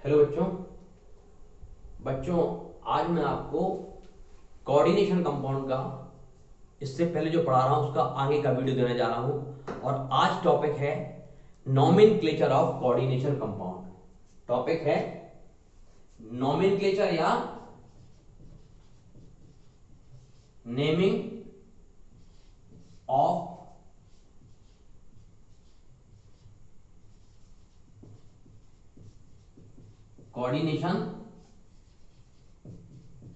Hello बच्चों। बच्चों आज मैं आपको कोऑर्डिनेशन कंपाउंड का इससे पहले जो पढ़ा रहा हूं उसका आगे का वीडियो देने जा रहा हूं और आज टॉपिक है nomenclature of coordination compound. Topic है नॉमेनक्लेचर या naming of coordination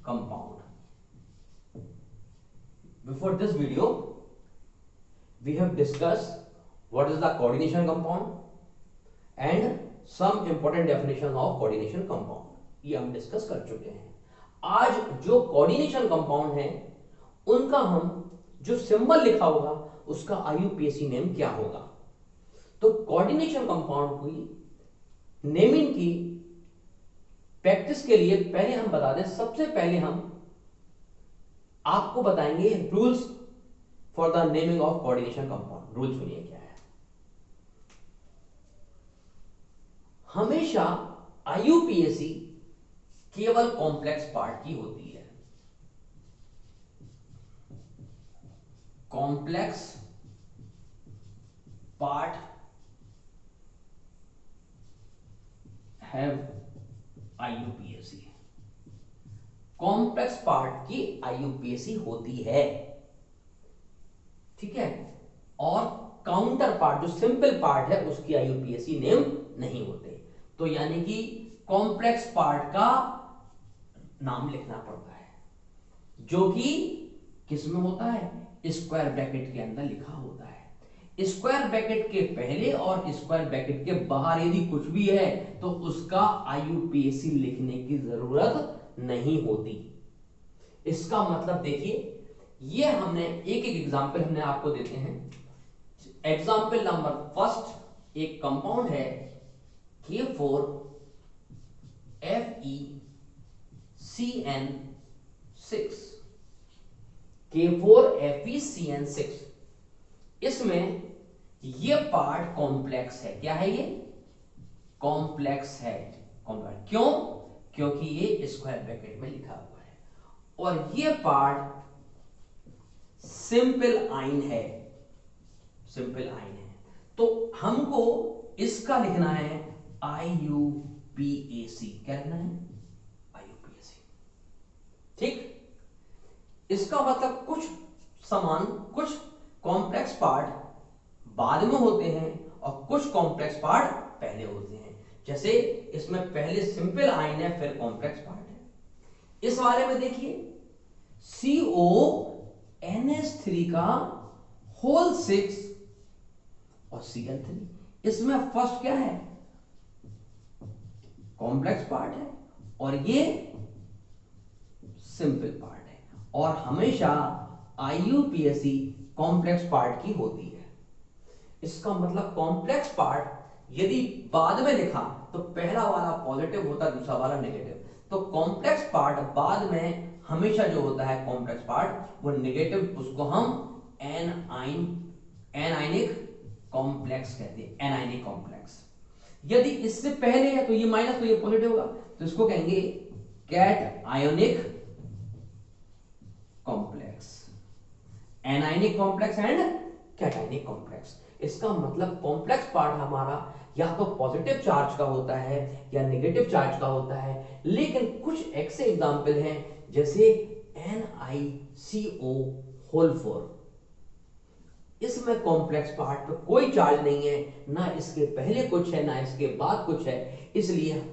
compound. Before this video, we have discussed what is the coordination compound and some important definition of coordination compound. ये हम डिस्कस कर चुके हैं। आज जो कोऑर्डिनेशन कंपाउंड है उनका हम जो सिंबल लिखा होगा उसका आईयूपीएसी नेम क्या होगा। तो कोऑर्डिनेशन कंपाउंड की नेमिंग की प्रैक्टिस के लिए पहले हम बता दें, सबसे पहले हम आपको बताएंगे rules for the naming of coordination compound. Rule सुनिए क्या है। हमेशा आईयूपीएसी केवल कॉम्प्लेक्स पार्ट की होती है। Complex part have IUPAC. Complex part की आईयूपीएसी होती है, ठीक है। और काउंटर पार्ट जो सिंपल पार्ट है उसकी आईयूपीएसी नेम नहीं होते। तो यानी कि कॉम्प्लेक्स पार्ट का नाम लिखना पड़ता है जो कि किस में होता है, स्क्वायर ब्रैकेट के अंदर लिखा होता है। स्क्वायर ब्रैकेट के पहले और स्क्वायर ब्रैकेट के बाहर यदि कुछ भी है तो उसका आईयूपीएसी लिखने की जरूरत नहीं होती। इसका मतलब देखिए, ये हमने एक एक एग्जांपल हमने आपको देते हैं। एग्जांपल नंबर फर्स्ट, एक कंपाउंड है K4FeCN6। K4FeCN6, इसमें ये पार्ट कॉम्प्लेक्स है। क्या है ये? कॉम्प्लेक्स है। कॉम्प्लेक्स क्यों? क्योंकि ये स्क्वायर ब्रैकेट में लिखा हुआ है। और ये पार्ट सिंपल आइन है। सिंपल आइन है तो हमको इसका लिखना है आईयूपीएसी। क्या लिखना है? आईयूपीएसी। ठीक। इसका मतलब कुछ कॉम्प्लेक्स पार्ट बाद में होते हैं और कुछ कॉम्प्लेक्स पार्ट पहले होते हैं। जैसे इसमें पहले सिंपल आइन है फिर कॉम्प्लेक्स पार्ट है। इस वाले में देखिए CONH3 का होल 6 और Cl3, इसमें फर्स्ट क्या है? कॉम्प्लेक्स पार्ट है और ये सिंपल पार्ट है। और हमेशा आईयूपीएसी कॉम्प्लेक्स पार्ट की होती है। इसका मतलब कॉम्प्लेक्स पार्ट यदि बाद में लिखा तो पहला वाला पॉजिटिव होता, दूसरा वाला नेगेटिव। तो कॉम्प्लेक्स पार्ट बाद में हमेशा जो होता है कॉम्प्लेक्स पार्ट वो नेगेटिव, उसको हम एनाइनिक कॉम्प्लेक्स कहते हैं। Anionic complex. यदि इससे पहले है तो ये माइनस, तो ये पॉजिटिव होगा, तो इसको कहेंगे cationic complex. Anionic complex and cationic complex. इसका मतलब कॉम्प्लेक्स पार्ट हमारा या तो पॉजिटिव चार्ज का होता है या नेगेटिव चार्ज का होता है। लेकिन कुछ ऐसे एग्जांपल हैं जैसे NiCO4, इसमें कॉम्प्लेक्स पार्ट पे कोई चार्ज नहीं है, ना इसके पहले कुछ है ना इसके बाद कुछ है, इसलिए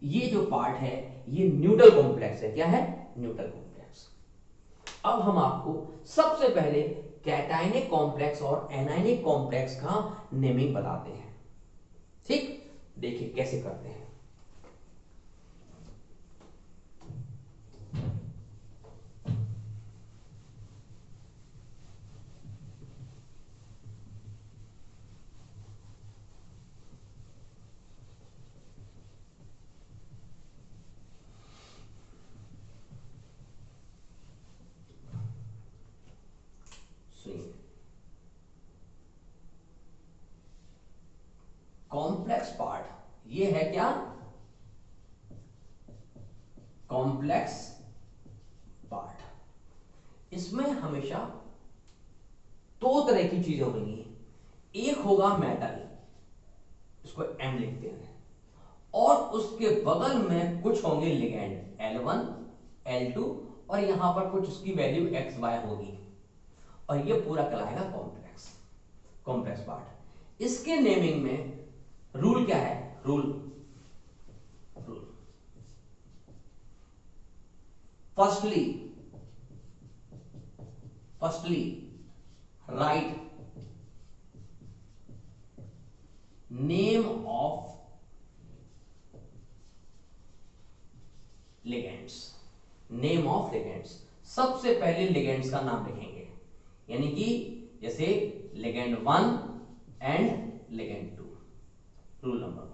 ये जो पार्ट है ये न्यूट्रल कॉम्प्लेक्स है। क्या है? Neutral complex. अब हम आपको सबसे पहले कैटाइनिक कॉम्प्लेक्स और एनाइनिक कॉम्प्लेक्स का नेमिंग बताते हैं। ठीक, देखिए कैसे करते हैं। सुनिए, कॉम्प्लेक्स पार्ट ये है क्या? इसमें हमेशा दो तरह की चीजें होंगी, एक होगा मेटल, इसको M लिखते हैं, और उसके बगल में कुछ होंगे लिगेंड L1 L2 और यहां पर कुछ उसकी वैल्यू XY होगी, और ये पूरा कहलाएगा कॉम्प्लेक्स पार्ट। इसके नेमिंग में रूल क्या है? Rule firstly write name of ligands. Name of ligands, सबसे पहले लिगेंड्स का नाम लिखेंगे, यानी कि जैसे ligand 1 and ligand 2, rule number 1।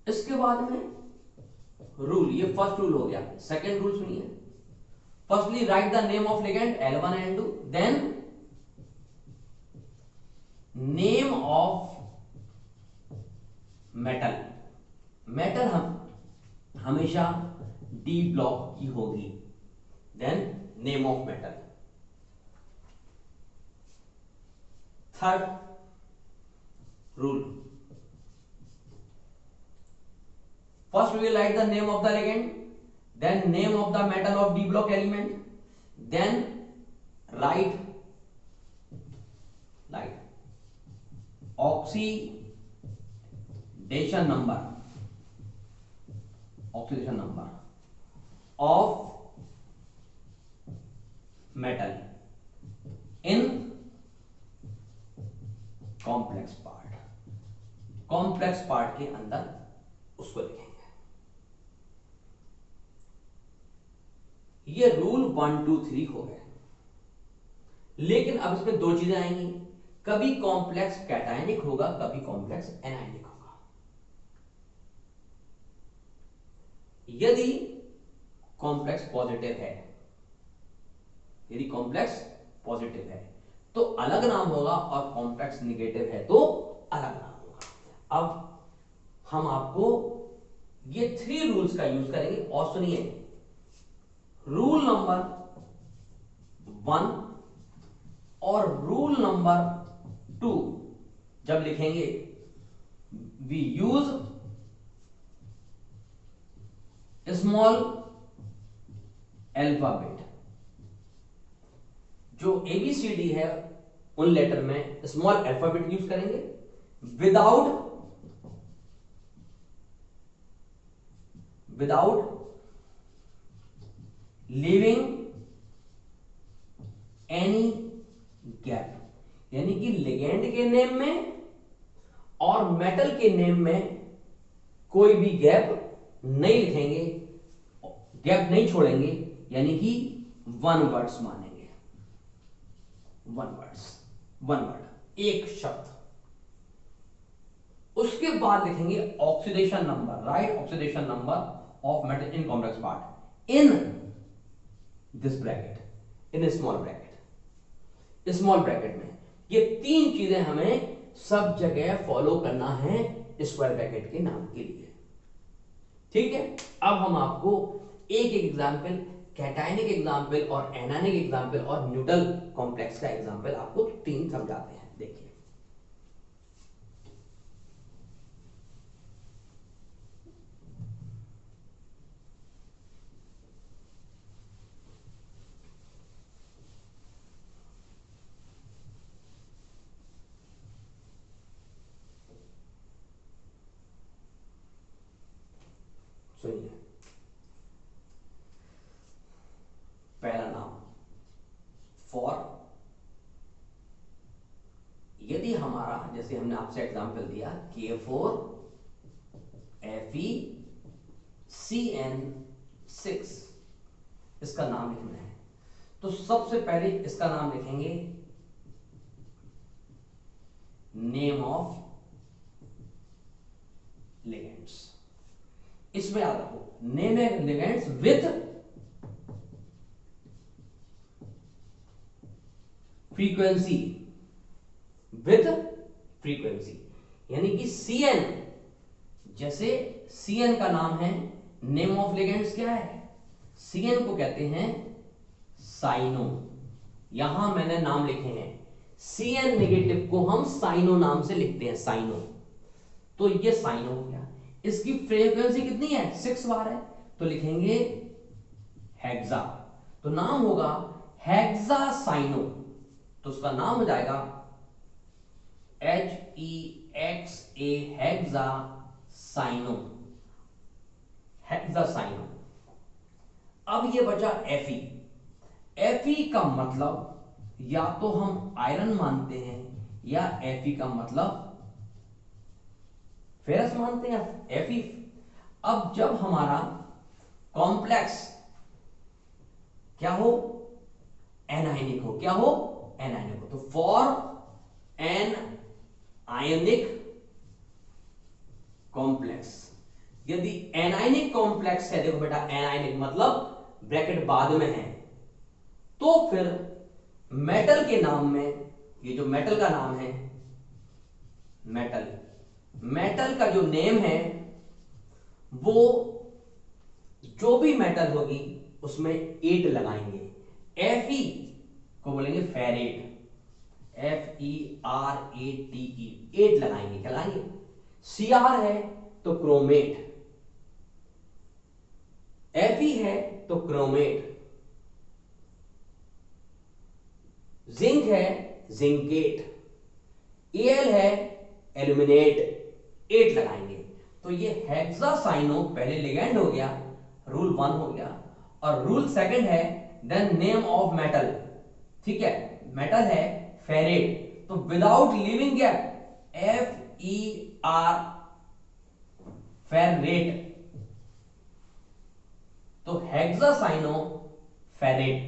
इसके बाद में रूल, ये फर्स्ट रूल हो गया। सेकंड रूल सुनिए, firstly write the name of ligand L1 L2, then name of metal हम हमेशा D ब्लॉक की होगी, then name of metal. Third rule, first we will write the name of the ligand, then name of the metal of D block element, then write oxidation number of metal in complex part के अंदर उसको लिखेंगे। ये rule 1 2 3 हो गए। लेकिन अब इसमें दो चीजें आएंगी, कभी कॉम्प्लेक्स कैटायनिक होगा, कभी कॉम्प्लेक्स एनायनिक होगा। यदि कॉम्प्लेक्स पॉजिटिव है तो अलग नाम होगा, और कॉम्प्लेक्स निगेटिव है तो अलग नाम होगा। अब हम आपको ये 3 रूल्स का यूज करेंगे, और सुनिए, रूल नंबर 1 और रूल नंबर 2 जब लिखेंगे, वी यूज स्मॉल अल्फाबेट। जो ABCD है उन लेटर में स्मॉल अल्फाबेट यूज करेंगे, विदाउट लीविंग एनी गैप, यानी कि लिगेंड के नेम में और मेटल के नेम में कोई भी गैप नहीं लिखेंगे, गैप नहीं छोड़ेंगे, यानी कि 1 वर्ड्स मानेंगे। 1 वर्ड, एक शब्द। उसके बाद लिखेंगे oxidation number, right oxidation number of metal in complex part in this bracket, in small bracket में। ये 3 चीजें हमें सब जगह फॉलो करना है स्क्वायर ब्रैकेट के नाम के लिए, ठीक है। अब हम आपको एक एग्जाम्पल, कैटायनिक एग्जाम्पल और एनायनिक एग्जाम्पल और न्यूट्रल कॉम्प्लेक्स का एग्जाम्पल आपको 3 समझाते हैं। देखिए, सुनिए, पहला नाम फॉर, यदि हमारा, जैसे हमने आपसे एग्जांपल दिया K4FeCN6, इसका नाम लिखना है, तो सबसे पहले इसका नाम लिखेंगे नेम ऑफ लिगेंड्स। इसमें याद रखो, name of ligands with frequency, यानी कि CN, जैसे CN का नाम है, नेम ऑफ लिगेंड्स क्या है? CN को कहते हैं साइनो, यहां मैंने नाम लिखे हैं, Cn नेगेटिव को हम साइनो नाम से लिखते हैं, साइनो। तो ये साइनो हो गया। इसकी फ्रीक्वेंसी कितनी है, 6 बार है, तो लिखेंगे हेक्सा, तो नाम होगा हेक्सा साइनो। तो उसका नाम हो जाएगा HEXA, hexacyano, hexacyano. अब ये बचा Fe का मतलब या तो हम आयरन मानते हैं या Fe का मतलब फेरस मानते हैं, या Fe। अब जब हमारा कॉम्प्लेक्स क्या हो, एनायनिक हो, क्या हो, एनायनिक हो, तो फॉर एन आयनिक कॉम्प्लेक्स, यदि एनायनिक कॉम्प्लेक्स है, देखो बेटा एनायनिक मतलब ब्रैकेट बाद में है, तो फिर मेटल के नाम में, ये जो मेटल का नाम है, मेटल, मेटल का जो नेम है वो जो भी मेटल होगी उसमें 8 लगाएंगे। Fe को बोलेंगे फेरेट, FERATE, 8 लगाएंगे, क्या लगाएंगे, Cr है तो क्रोमेट, Fe है तो क्रोमेट, जिंक है जिंकेट, Al है एल्यूमिनेट, 8 लगाएंगे। तो ये हेक्सासाइनो पहले लिगेंड हो गया, रूल 1 हो गया, और रूल सेकंड है देन नेम ऑफ मेटल, ठीक है, मेटल है फेरेट, तो without leaving gap FER, ferrate, तो हेक्सासाइनो फेरेट,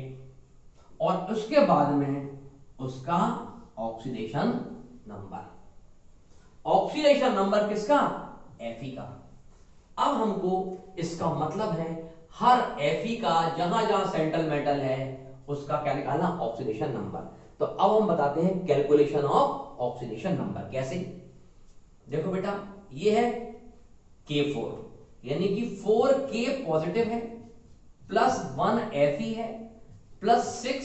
और उसके बाद में उसका ऑक्सीडेशन नंबर, ऑक्सीडेशन नंबर किसका, Fe का। अब हमको इसका मतलब है हर Fe का जहां जहां सेंट्रल मेटल है उसका क्या निकालना, ऑक्सीडेशन नंबर। तो अब हम बताते हैं कैलकुलेशन ऑफ ऑक्सीडेशन नंबर, कैसे, देखो बेटा ये है K4, यानी कि 4K पॉजिटिव है, प्लस 1 Fe है, प्लस 6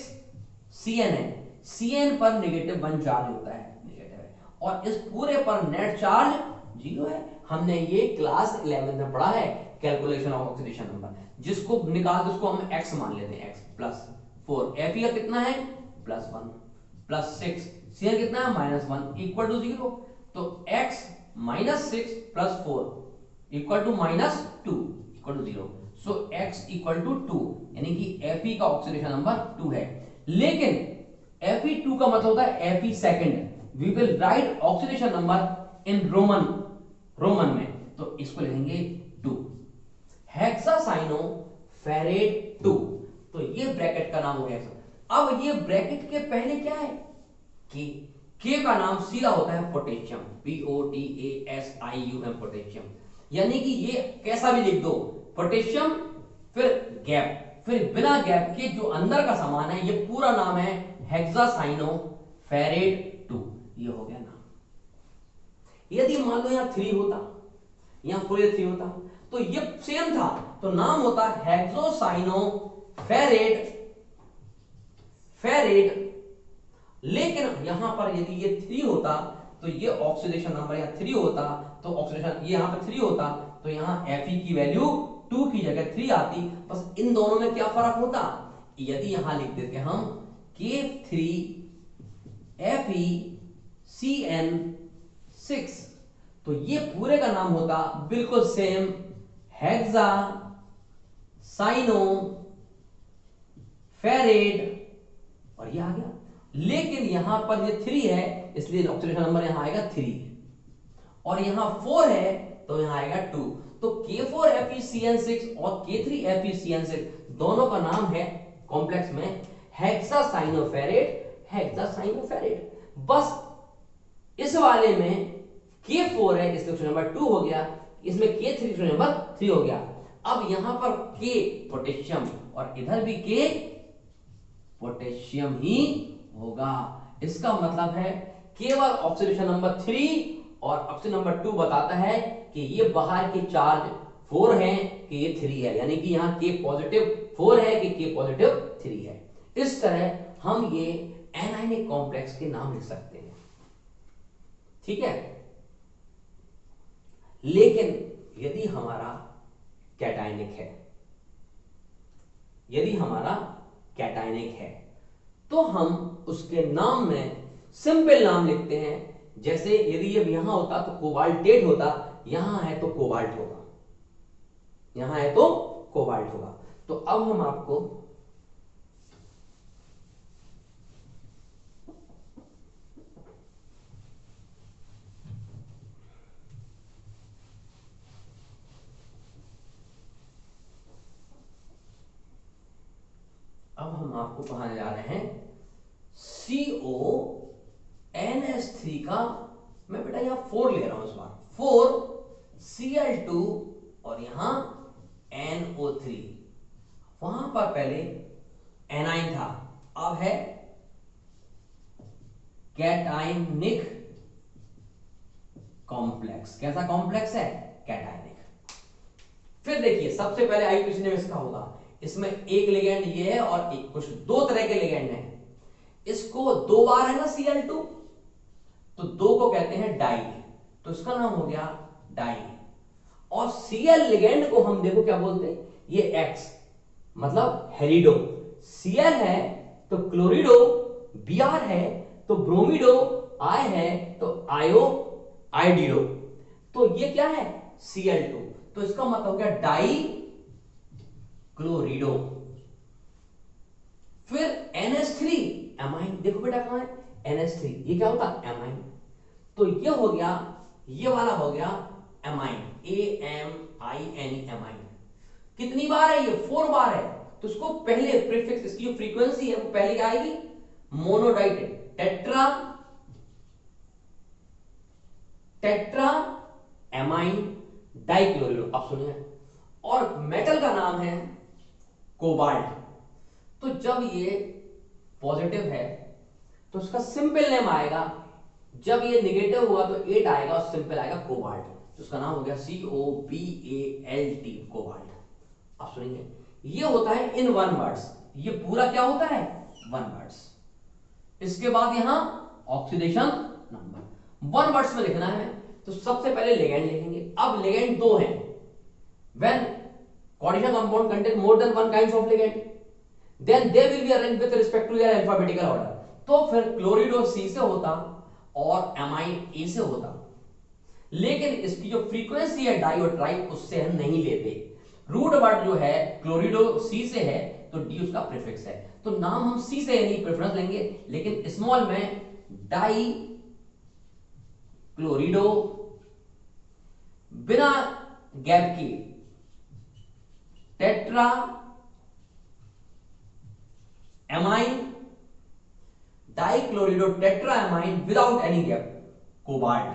Cn है, Cn पर नेगेटिव 1 चार्ज होता है, नेगेटिव है, और इस पूरे पर नेट चार्ज 0 है। हमने ये क्लास 11 में पढ़ा है, कैलकुलेशन ऑफ ऑक्सीडेशन नंबर, जिसको निकाल दो उसको हम x मान लेते हैं, x प्लस 4, Fe का कितना है, प्लस 1, प्लस 6, Cn कितना है, -1, इक्वल टू 0, तो x -6 plus 4 equal to -2 equal to 0, so x equal to 2, यानी कि Fe का ऑक्सीडेशन नंबर 2 है। लेकिन Fe2 का मतलब होता है Fe second, we will write oxidation number in Roman में, तो इसको लिखेंगे 2, हेक्सासाइनो फेरेट 2, तो ये ब्रैकेट का नाम हो गया। अब ये ब्रैकेट के पहले क्या है, के का नाम सीधा होता है पोटेशियम, POTASIUM, पोटेशियम, यानी कि ये कैसा भी लिख दो, पोटेशियम फिर गैप, फिर बिना गैप के जो अंदर का सामान है, ये पूरा नाम है हेक्सासाइनो फेरेट 2, ये हो गया नाम। यदि मान लो यहां 3 होता, यहां पूरे 3 होता, तो ये सेम था, तो नाम होता हेक्सासाइनो फेरेट, लेकिन यहां पर यदि ये 3 होता तो ये ऑक्सीडेशन नंबर यहां 3 होता, तो ऑक्सीडेशन ये यहां पर 3 होता, तो यहां Fe की वैल्यू 2 की जगह 3 आती। बस इन दोनों में क्या फर्क होता, यदि यहां लिख देते हम K3 FeCN6, तो ये पूरे का नाम होता बिल्कुल सेम हेक्सासाइनो फेरेट, और ये आ गया। लेकिन यहां पर ये 3 है, इसलिए ऑक्सीडेशन नंबर यहां आएगा 3, और यहां 4 है तो यहां आएगा 2, तो K4 FeCN6 और K3 FeCN6 दोनों का नाम है कॉम्प्लेक्स में हेक्सासाइनोफेरेट, हेक्सासाइनोफेरेट। बस इस वाले में K4 है इसलिए ऑप्शन नंबर 2 हो गया, इसमें K3 ऑप्शन नंबर 3 हो गया। अब यहां पर K पोटेशियम और इधर भी K पोटेशियम ही होगा, इसका मतलब है केवल ऑक्सीडेशन नंबर 3 और ऑप्शन नंबर 2 बताता है कि ये बाहर के चार्ज 4 हैं कि ये 3 है, यानी कि यहां K पॉजिटिव 4 है कि K पॉजिटिव 3 है। इस तरह हम ये एनायनिक कॉम्प्लेक्स के नाम लिख सकते हैं, ठीक है। लेकिन यदि हमारा कैटायनिक है, यदि हमारा कैटायनिक है तो हम उसके नाम में सिंपल नाम लिखते हैं। जैसे यदि ये यहां होता तो कोबाल्टेट होता, यहां है तो कोबाल्ट होगा, यहां है तो कोबाल्ट होगा। तो अब हम आपको पढ़ाने जा रहे हैं CONS3 का। मैं बेटा यहां 4 ले रहा हूं इस बार, 4Cl2 और यहां NO3। वहां पर पहले एनाइन था, अब है कैटायनिक कॉम्प्लेक्स। कैसा कॉम्प्लेक्स है? कैटायनिक। फिर देखिए सबसे पहले आईयूपीएसी नेम इसका होगा, इसमें एक लिगेंड ये है और एक कुछ दो तरह के लिगेंड हैं। इसको दो बार है ना Cl2, तो दो को कहते हैं डाई, तो इसका नाम हो गया डाई। और Cl लिगेंड को हम देखो क्या बोलते हैं, ये X मतलब हेलिडो। Cl है तो क्लोरिडो, Br है तो ब्रोमिडो, I है तो आयोडीडो। तो ये क्या है? Cl2, तो इसका मतलब हो गया डाई क्लोरिडो। फिर NH3 एमाइन, देखो बेटा कहां है NH3, ये क्या होता है? एमाइन। तो ये हो गया, ये वाला हो गया एमाइन, AMIN एमाइन। कितनी बार है ये? 4 बार है। तो इसको पहले प्रीफिक्स, इसकी जो फ्रीक्वेंसी है वो पहले क्या आएगी? मोनोडाइट, टेट्रा एमाइन डाइक्लोरिडो। अब सुनिए, और मेटल का नाम है कोबाल्ट। तो जब ये पॉजिटिव है तो उसका सिंपल नेम आएगा, जब ये नेगेटिव हुआ तो 8 आएगा और सिंपल आएगा कोबाल्ट, तो उसका नाम हो गया COBALT, कोबाल्ट। आप सुनेंगे, ये होता है इन वन वर्ड्स, ये पूरा क्या होता है? One words. इसके बाद यहां ऑक्सीडेशन नंबर 1 वर्ड्स में लिखना है, तो सबसे पहले लिगेंड लिखेंगे। अब लिगेंड दो हैं, when coordination compound contain more than one kinds of ligand then they will be arranged with respect to their alphabetical order. तो फिर क्लोरिडो C से होता और एमाइन A से होता, लेकिन इसकी जो फ्रीक्वेंसी है डाई और ट्राई उससे हम नहीं लेते। रूट वर्ड जो है क्लोरिडो C से है तो D उसका प्रीफिक्स है, तो नाम हम C से यानी प्रेफरेंस लेंगे, लेकिन स्मॉल में डाई क्लोरिडो बिना गैप के tetra amine dichlorido tetra amine without any gap cobalt.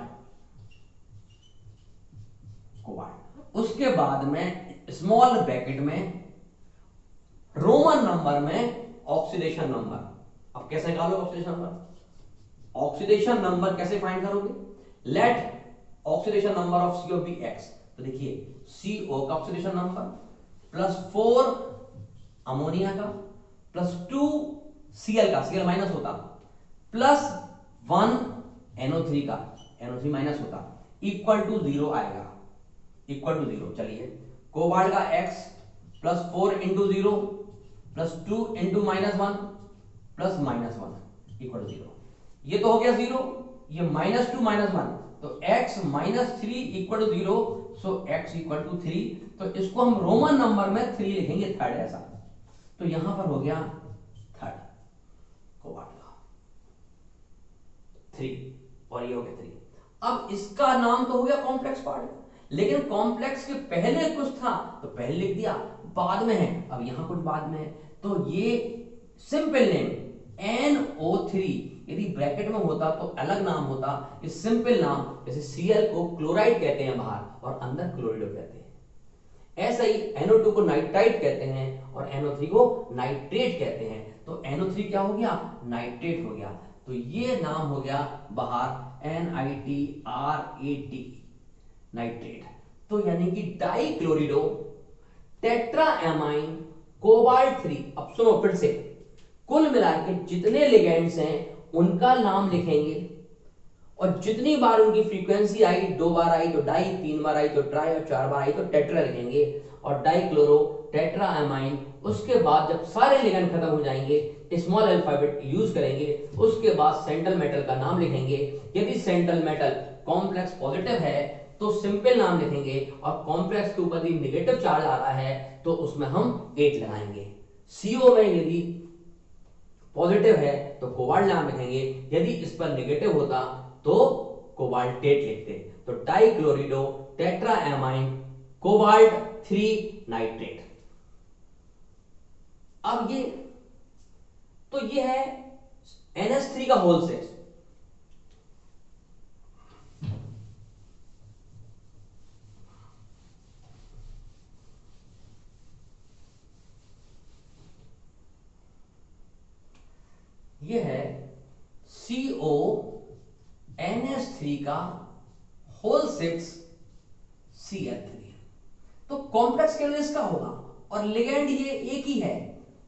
उसके बाद में स्मॉल ब्रैकेट में रोमन नंबर में ऑक्सीडेशन नंबर। अब कैसे निकालोगे ऑक्सीडेशन नंबर? ऑक्सीडेशन नंबर कैसे फाइंड करोगे? Let oxidation number of CO be X। तो देखिए CO का ऑक्सीडेशन नंबर +4 अमोनिया का +2 Cl का, Cl माइनस होता, +1 NO3 का, NO3 माइनस होता, इक्वल टू 0 आएगा, इक्वल टू 0। चलिए कोबाल्ट का X +4 into 0 +2 into -1 plus -1 equal 0। ये तो हो गया 0, ये -2 -1, तो x -3 equal to 0, so x equal to 3। तो इसको हम रोमन नंबर में 3 लिखेंगे, थर्ड ऐसा। तो यहां पर हो गया थर्ड कोबाल्ट का 3, और ये हो गया 3। अब इसका नाम तो हो गया कॉम्प्लेक्स पार्ट, लेकिन कॉम्प्लेक्स के पहले कुछ था तो पहले लिख दिया, बाद में है अब यहां कुछ बाद में है। तो ये सिंपल नेम NO3 यदि ब्रैकेट में होता तो अलग नाम होता, ये सिंपल नाम, जैसे Cl को क्लोराइड कहते हैं बाहर और अंदर क्लोरिडो कहते हैं, ऐसा ही NO2 को नाइट्राइट कहते हैं और NO3 को नाइट्रेट कहते हैं। तो NO3 क्या हो गया? नाइट्रेट हो गया। तो ये नाम हो गया बाहर NITRAT, नाइट्रेट। तो यानी कि डाइक्लोरिडो टेट्राएमाइन कोबाल्ट 3। अब सुनो फिर से, कुल मिला के जितने लिगेंड्स हैं उनका नाम लिखेंगे, और जितनी बार उनकी फ्रीक्वेंसी आई, 2 बार आई तो डाई, 3 बार आई तो ट्राई, और 4 बार आई तो टेट्रा लिखेंगे, और डाइक्लोरो टेट्रा एमाइन। उसके बाद जब सारे लिगेंड खत्म हो जाएंगे स्मॉल अल्फाबेट यूज करेंगे, उसके बाद सेंट्रल मेटल का नाम लिखेंगे। यदि सेंट्रल मेटल कॉम्प्लेक्स पॉजिटिव है तो सिंपल नाम लिखेंगे, और कॉम्प्लेक्स के ऊपर यदि नेगेटिव चार्ज आ रहा है तो उसमें हम 8 लगाएंगे। सीओ में यदि पॉजिटिव है तो कोबाल्ट नाम लिखेंगे, यदि इस पर नेगेटिव होता तो कोबाल्टेट लिखते। तो डाइक्लोरिडो टेट्रा एमाइन कोबाल्ट 3 नाइट्रेट। अब ये है NH3 का होल सेट। ये है CONH3 का होल 6 Cl3। तो कॉम्प्लेक्स केवल इसका होगा, और लिगेंड ये एक ही है,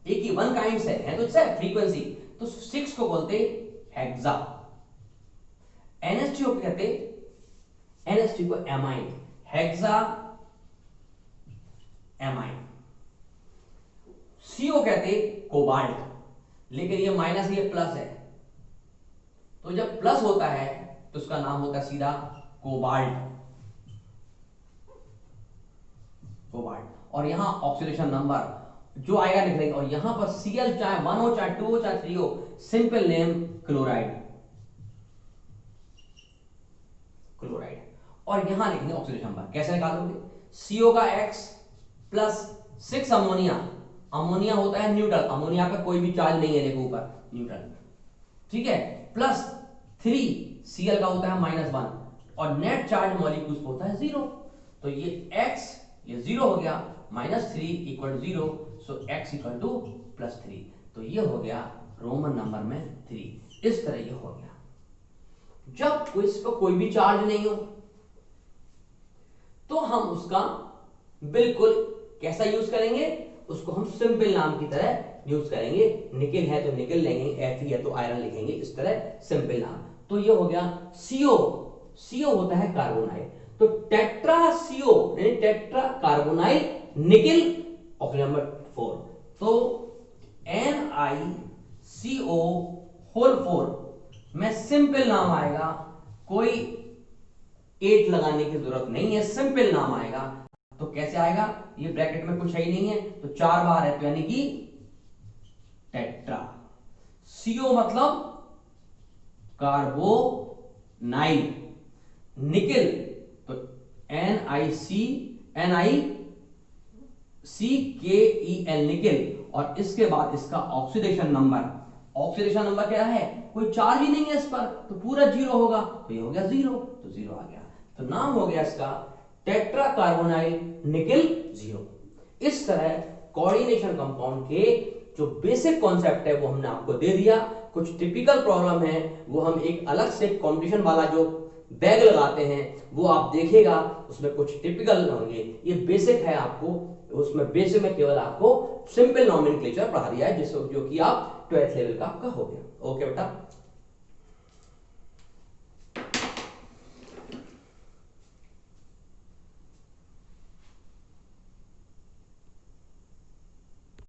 एक ही वन काइंड है तो इससे फ्रीक्वेंसी, तो 6 को बोलते हेक्सा। NH3 को कहते NH3 को एमाइन, हेक्सा एमाइन। CO कहते कोबाल्ट, लेकिन ये माइनस ये प्लस है, तो जब प्लस होता है तो उसका नाम होता है सीधा कोबाल्ट, कोबाल्ट। और यहां ऑक्सीडेशन नंबर जो आएगा लिख लेंगे, और यहां पर Cl चाहे 1 हो चाहे 2 हो चाहे 3 हो, सिंपल नेम क्लोराइड, क्लोराइड। और यहां लिखेंगे ऑक्सीडेशन नंबर। कैसे निकालोगे? CO का X प्लस 6 अमोनिया, अमोनिया होता है न्यूट्रल, अमोनिया का कोई भी चार्ज नहीं है, देखो ऊपर न्यूट्रल, ठीक है, प्लस 3 Cl का होता है -1, और नेट चार्ज मॉलिक्यूल्स को होता है 0। तो ये X ये 0 हो गया, -3 equal 0, so X equal to +3। तो ये हो गया रोमन नंबर में 3। इस तरह ये हो गया। जब इस पर कोई भी चार्ज नहीं हो तो हम उसका बिल्कुल कैसा यूज करेंगे, उसको हम सिंपल नाम की तरह यूज करेंगे। निकेल है तो निकेल लेंगे, Fe है तो आयरन लिखेंगे, इस तरह सिंपल नाम। तो ये हो गया CO। CO होता है कार्बोनाइल, तो टेट्रा CO यानी tetra carbonyl nickel oxygen number 4। तो NiCO होल 4 में सिंपल नाम आएगा, कोई 8 लगाने की जरूरत नहीं है, सिंपल नाम आएगा। तो कैसे आएगा? ये ब्रैकेट में कुछ है ही नहीं है, तो 4 बार है तो यानी कि टेट्रा। CO मतलब कार्बोनाइल, निकेल तो NiCKEl निकेल, और इसके बाद इसका ऑक्सीडेशन नंबर, ऑक्सीडेशन नंबर क्या है? कोई चार्ज ही नहीं है इस पर, तो पूरा 0 होगा, तो ये हो गया 0, तो 0 आ गया। तो नाम हो गया इसका टेट्रा कार्बोनाइल निकेल 0। इस तरह कोऑर्डिनेशन कंपाउंड के जो बेसिक कॉन्सेप्ट है वो हमने आपको दे दिया। कुछ टिपिकल प्रॉब्लम है वो हम एक अलग से कंपटीशन वाला जो बैग लगाते हैं वो आप देखेगा, उसमें कुछ टिपिकल होंगे। ये बेसिक है, आपको उसमें बेसिक में केवल आपको सिंपल नॉमेनक्लेचर पढ़ा दिया है, जिससे जो कि आप 12th लेवल का आपका हो गया। ओके बेटा।